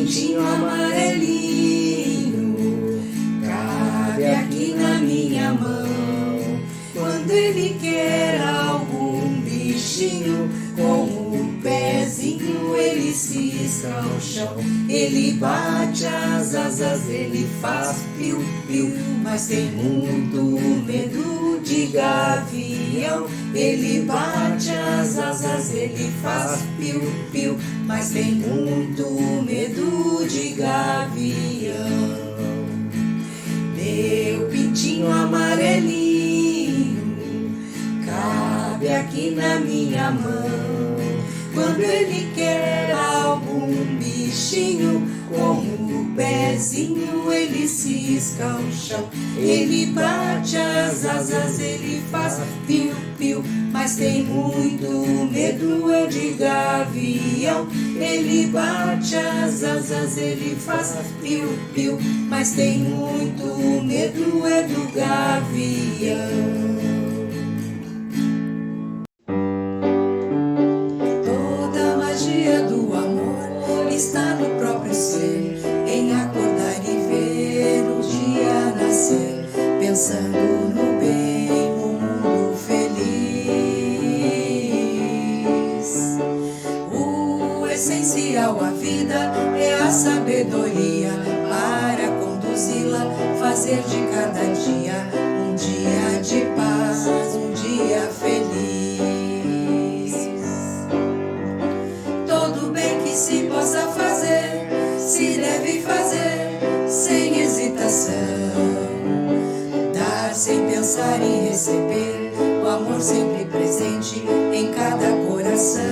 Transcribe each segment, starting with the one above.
pintinho amarelinho cabe aqui na minha mão. Quando ele quer algum bichinho, com o pezinho ele cisca o chão. Ele bate as asas, ele faz piu-piu, mas tem muito medo de gavião. Ele bate as asas, ele faz piu-piu, mas tem muito medo de gavião. Meu pintinho amarelinho cabe aqui na minha mão. Quando ele quer algum bichinho, com o pezinho ele cisca o chão. Ele bate as asas, ele faz piu-piu, mas tem muito medo é de gavião. Ele bate as asas, ele faz piu-piu, mas tem muito medo é do gavião. Está no próprio ser, em acordar e ver o dia nascer, pensando no bem, no mundo feliz. O essencial à vida é a sabedoria para conduzi-la, fazer de cada dia um dia de paz, um dia feliz. Todo bem que se possa fazer, se deve fazer sem hesitação. Dar sem pensar e receber, o amor sempre presente em cada coração.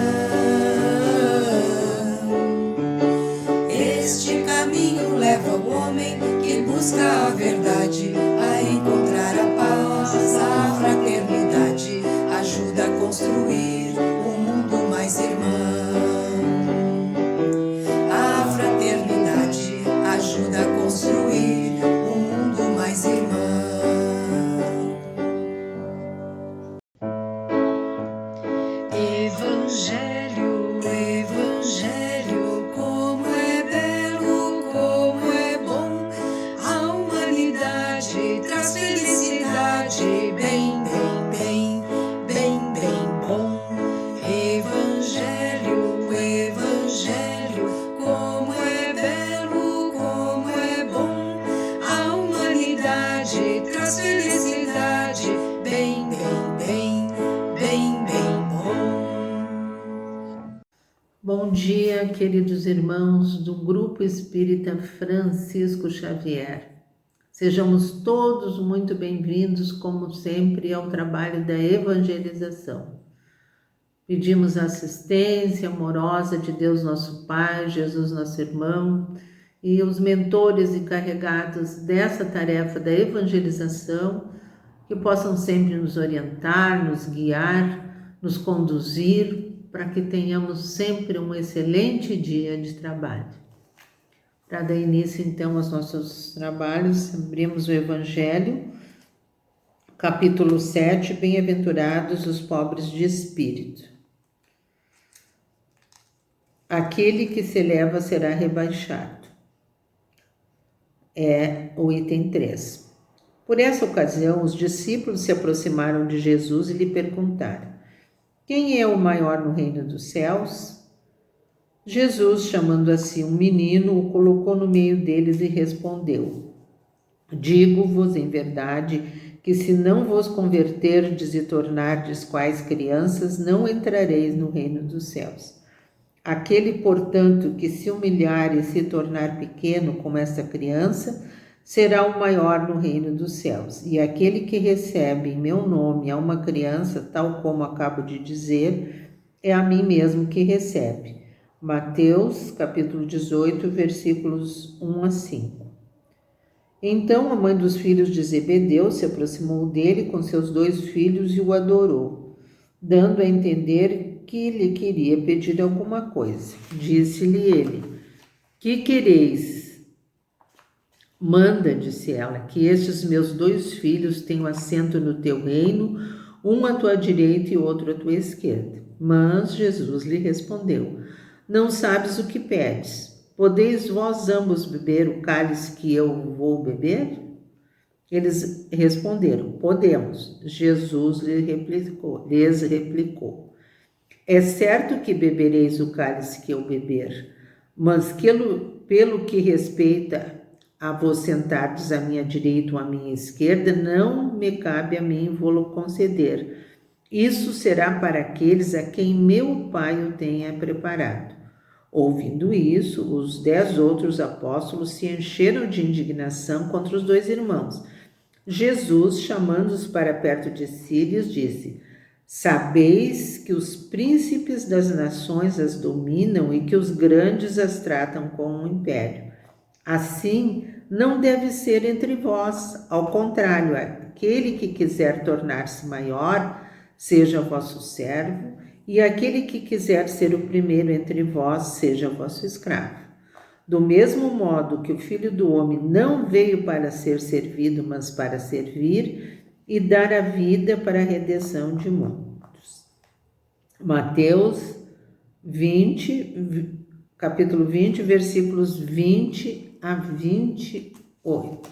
Este caminho leva o homem que busca a verdade a encontrar a paz, a fraternidade, ajuda a construir um mundo mais irmão. Ajuda a construir um mundo mais irmão. Evangelho, Evangelho, como é belo, como é bom. A humanidade traz felicidade, bem, bem, bem, bem, bem bom. Evangelho, Evangelho, como é belo, como é bom. A humanidade traz felicidade, bem, bem, bem, bem, bem bom. Bom dia, queridos irmãos do Grupo Espírita Francisco Xavier. Sejamos todos muito bem-vindos, como sempre, ao trabalho da evangelização. Pedimos a assistência amorosa de Deus nosso Pai, Jesus nosso irmão, e os mentores encarregados dessa tarefa da evangelização, que possam sempre nos orientar, nos guiar, nos conduzir, para que tenhamos sempre um excelente dia de trabalho. Para dar início, então, aos nossos trabalhos, abrimos o Evangelho, capítulo 7, Bem-aventurados os pobres de espírito. Aquele que se eleva será rebaixado. É o item 3. Por essa ocasião, os discípulos se aproximaram de Jesus e lhe perguntaram: quem é o maior no reino dos céus? Jesus, chamando a si um menino, o colocou no meio deles e respondeu: digo-vos em verdade que se não vos converterdes e tornardes quais crianças, não entrareis no reino dos céus. Aquele, portanto, que se humilhar e se tornar pequeno como esta criança, será o maior no reino dos céus. E aquele que recebe em meu nome a uma criança, tal como acabo de dizer, é a mim mesmo que recebe. Mateus, capítulo 18, versículos 1 a 5. Então a mãe dos filhos de Zebedeu se aproximou dele com seus 2 filhos e o adorou, dando a entender que lhe queria pedir alguma coisa. Disse-lhe ele: que quereis? Manda, disse ela, que estes meus 2 filhos tenham assento no teu reino, um à tua direita e outro à tua esquerda. Mas Jesus lhe respondeu: não sabes o que pedes. podeis vós ambos beber o cálice que eu vou beber? Eles responderam, podemos. Jesus lhes replicou, é certo que bebereis o cálice que eu beber, mas pelo que respeita a vos sentardes à minha direita ou à minha esquerda, não me cabe a mim vô-lo conceder. Isso será para aqueles a quem meu Pai o tenha preparado. Ouvindo isso, os 10 outros apóstolos se encheram de indignação contra os 2 irmãos. Jesus, chamando-os para perto de si, lhes disse, sabeis que os príncipes das nações as dominam e que os grandes as tratam como um império. Assim, não deve ser entre vós. Ao contrário, aquele que quiser tornar-se maior, seja vosso servo, e aquele que quiser ser o primeiro entre vós, seja vosso escravo. Do mesmo modo que o Filho do Homem não veio para ser servido, mas para servir e dar a vida para a redenção de muitos. Mateus 20, capítulo 20, versículos 20 a 28.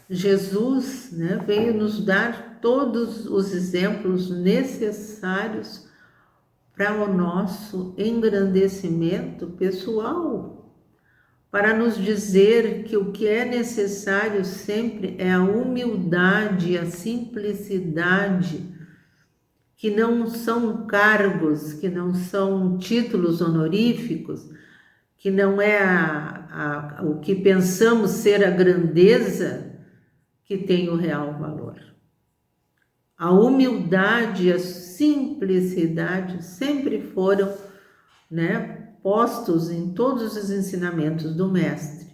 Jesus, veio nos dar todos os exemplos necessários para o nosso engrandecimento pessoal, para nos dizer que o que é necessário sempre é a humildade, a simplicidade, que não são cargos, que não são títulos honoríficos, que não é o que pensamos ser a grandeza que tem o real valor. A humildade e a simplicidade sempre foram, postos em todos os ensinamentos do Mestre.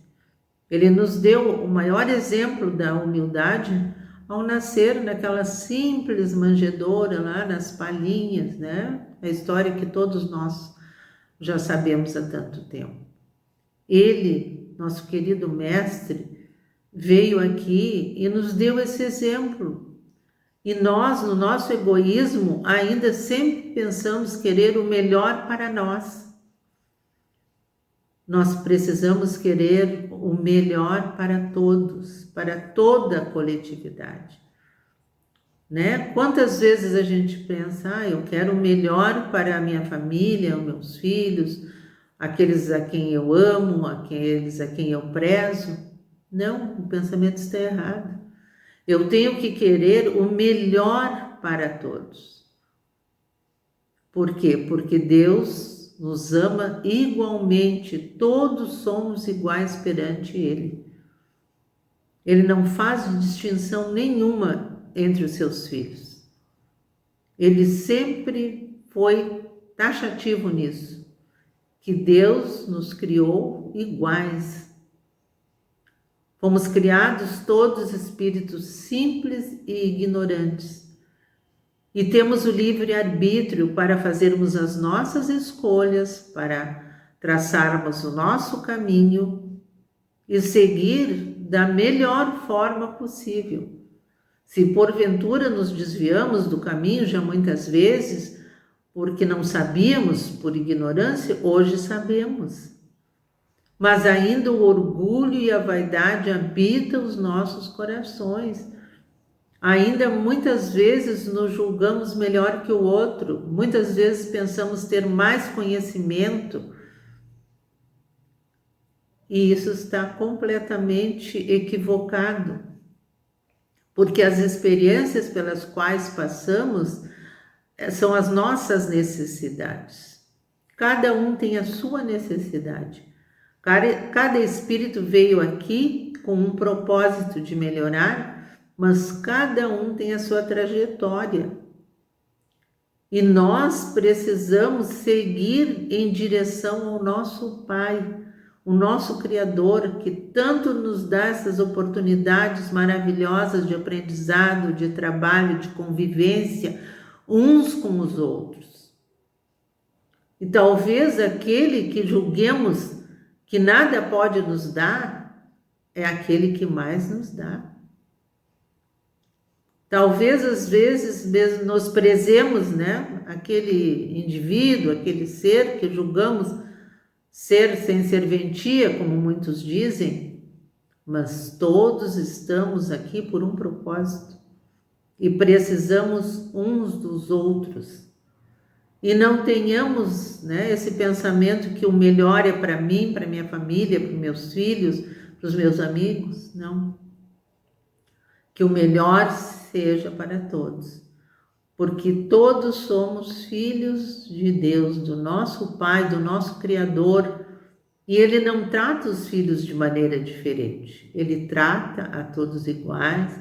Ele nos deu o maior exemplo da humildade ao nascer naquela simples manjedoura lá nas palhinhas, a história que todos nós já sabemos há tanto tempo. Ele, nosso querido Mestre, veio aqui e nos deu esse exemplo. E nós, no nosso egoísmo, ainda sempre pensamos querer o melhor para nós. Nós precisamos querer o melhor para todos, para toda a coletividade. Quantas vezes a gente pensa, eu quero o melhor para a minha família, os meus filhos, aqueles a quem eu amo, aqueles a quem eu prezo. Não, o pensamento está errado. Eu tenho que querer o melhor para todos. Por quê? Porque Deus nos ama igualmente, todos somos iguais perante Ele. Ele não faz distinção nenhuma entre os seus filhos. Ele sempre foi taxativo nisso, que Deus nos criou iguais. Fomos criados todos espíritos simples e ignorantes. E temos o livre-arbítrio para fazermos as nossas escolhas, para traçarmos o nosso caminho e seguir da melhor forma possível. Se porventura nos desviamos do caminho, já muitas vezes, porque não sabíamos, por ignorância, hoje sabemos. Mas ainda o orgulho e a vaidade habitam os nossos corações. Ainda muitas vezes nos julgamos melhor que o outro, muitas vezes pensamos ter mais conhecimento, e isso está completamente equivocado, porque as experiências pelas quais passamos são as nossas necessidades. Cada um tem a sua necessidade. Cada espírito veio aqui com um propósito de melhorar, mas cada um tem a sua trajetória. E nós precisamos seguir em direção ao nosso Pai, o nosso Criador, que tanto nos dá essas oportunidades maravilhosas de aprendizado, de trabalho, de convivência, uns com os outros. E talvez aquele que julguemos que nada pode nos dar, é aquele que mais nos dá. Talvez às vezes menosprezemos, aquele indivíduo, aquele ser que julgamos ser sem serventia, como muitos dizem, mas todos estamos aqui por um propósito e precisamos uns dos outros. E não tenhamos, né, esse pensamento que o melhor é para mim, para minha família, para os meus filhos, para os meus amigos. Não. Que o melhor seja para todos. Porque todos somos filhos de Deus, do nosso Pai, do nosso Criador. E Ele não trata os filhos de maneira diferente. Ele trata a todos iguais.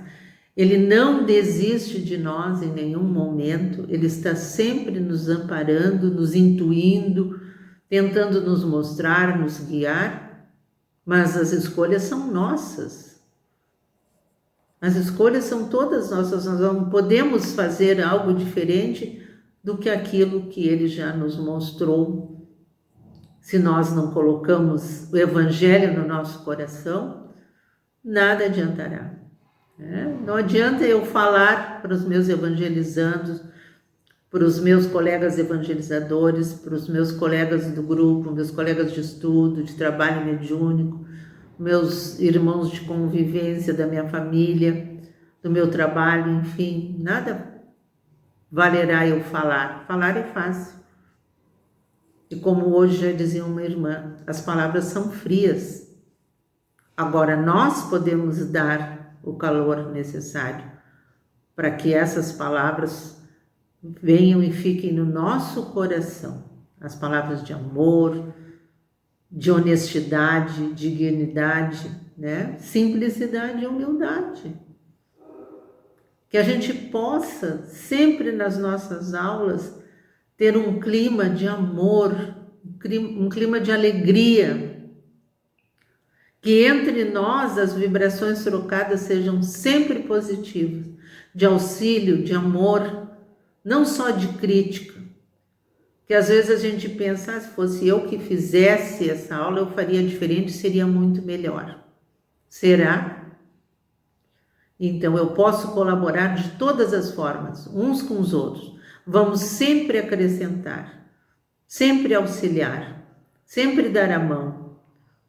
Ele não desiste de nós em nenhum momento, Ele está sempre nos amparando, nos intuindo, tentando nos mostrar, nos guiar, mas as escolhas são nossas. As escolhas são todas nossas, nós não podemos fazer algo diferente do que aquilo que Ele já nos mostrou. Se nós não colocamos o Evangelho no nosso coração, nada adiantará. Não adianta eu falar para os meus evangelizandos, para os meus colegas evangelizadores, para os meus colegas do grupo, meus colegas de estudo, de trabalho mediúnico, meus irmãos de convivência, da minha família, do meu trabalho, enfim, nada valerá eu falar. Falar é fácil. E como hoje já dizia uma irmã, as palavras são frias. Agora nós podemos dar o calor necessário para que essas palavras venham e fiquem no nosso coração. As palavras de amor, de honestidade, dignidade, né? Simplicidade e humildade. Que a gente possa sempre nas nossas aulas ter um clima de amor, um clima de alegria, que entre nós as vibrações trocadas sejam sempre positivas, de auxílio, de amor, não só de crítica. Que às vezes a gente pensa, se fosse eu que fizesse essa aula, eu faria diferente, seria muito melhor. Será? Então eu posso colaborar de todas as formas, uns com os outros. Vamos sempre acrescentar, sempre auxiliar, sempre dar a mão.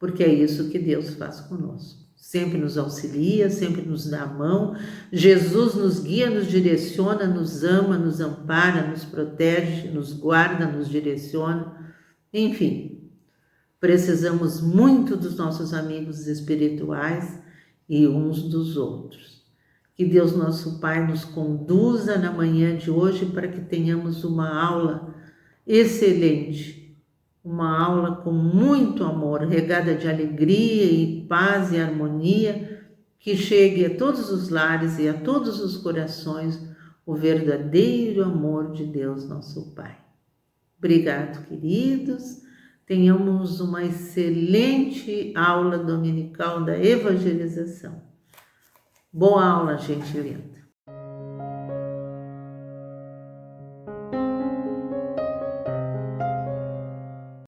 Porque é isso que Deus faz conosco. Sempre nos auxilia, sempre nos dá a mão. Jesus nos guia, nos direciona, nos ama, nos ampara, nos protege, nos guarda, nos direciona. Enfim, precisamos muito dos nossos amigos espirituais e uns dos outros. Que Deus, nosso Pai, nos conduza na manhã de hoje para que tenhamos uma aula excelente. Uma aula com muito amor, regada de alegria e paz e harmonia, que chegue a todos os lares e a todos os corações o verdadeiro amor de Deus, nosso Pai. Obrigado, queridos. Tenhamos uma excelente aula dominical da evangelização. Boa aula, gente linda.